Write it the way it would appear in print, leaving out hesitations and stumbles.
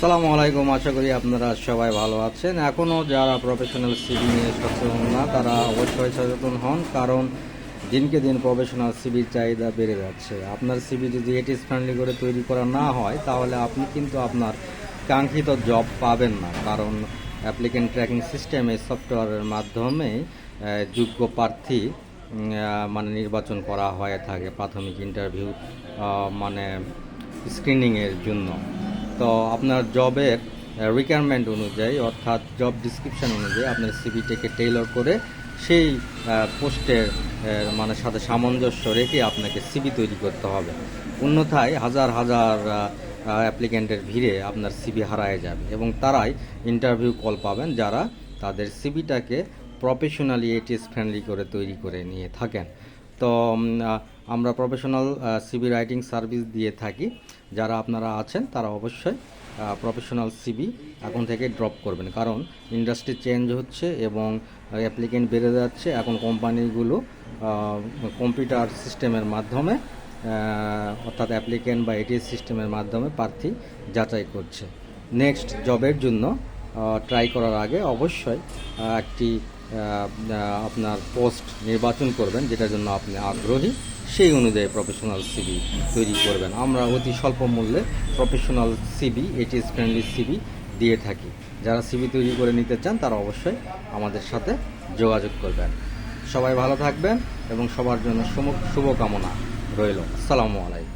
আসসালামু আলাইকুম। আশা করি আপনারা সবাই ভালো আছেন। এখনও যারা প্রফেশনাল সিভি নিয়ে সচেতন না তারা অবশ্যই সচেতন হন, কারণ দিনকে দিন প্রফেশনাল সিভির চাহিদা বেড়ে যাচ্ছে। আপনার সিভি যদি এটিস ফ্রেন্ডলি করে তৈরি করা না হয় তাহলে আপনি কিন্তু আপনার কাঙ্ক্ষিত জব পাবেন না, কারণ অ্যাপ্লিকেন্ট ট্র্যাকিং সিস্টেমে সফটওয়্যারের মাধ্যমে যোগ্য প্রার্থী মানে নির্বাচন করা হয়ে থাকে প্রাথমিক ইন্টারভিউ মানে স্ক্রিনিংয়ের জন্য। তো আপনার জবের রিকোয়ারমেন্ট অনুযায়ী অর্থাৎ জব ডিসক্রিপশন অনুযায়ী আপনার সিভিটাকে টেইলর করে সেই পোস্টের মানে সাথে সামঞ্জস্য রেখে আপনাকে সিভি তৈরি করতে হবে। অন্যথায় হাজার হাজার অ্যাপ্লিকেন্টের ভিড়ে আপনার সিভি হারায় যাবে এবং তারাই ইন্টারভিউ কল পাবেন যারা তাদের সিভিটাকে প্রফেশনালি এটিএস ফ্রেন্ডলি করে তৈরি করে নিয়ে থাকেন। তো আমরা প্রফেশনাল সিভি রাইটিং সার্ভিস দিয়ে থাকি। যারা আপনারা আছেন তারা অবশ্যই প্রফেশনাল সিভি এখন থেকে ড্রপ করবেন, কারণ ইন্ডাস্ট্রি চেঞ্জ হচ্ছে এবং অ্যাপ্লিকেন্ট বেড়ে যাচ্ছে। এখন কোম্পানিগুলো কম্পিউটার সিস্টেমের মাধ্যমে অর্থাৎ অ্যাপ্লিকেন্ট বা এটিএস সিস্টেমের মাধ্যমে প্রার্থী যাচাই করছে। নেক্সট জবের জন্য ট্রাই করার আগে অবশ্যই একটি আপনার পোস্ট নির্বাচন করবেন যেটার জন্য আপনি আগ্রহী, সেই অনুযায়ী প্রফেশনাল সিভি তৈরি করবেন। আমরা অতি স্বল্প মূল্যে professional CV ATS friendly CV দিয়ে থাকি। যারা সিভি তৈরি করে নিতে চান তারা অবশ্যই আমাদের সাথে যোগাযোগ করবেন। সবাই ভালো থাকবেন এবং সবার জন্য শুভকামনা রইল। আসসালামু আলাইকুম।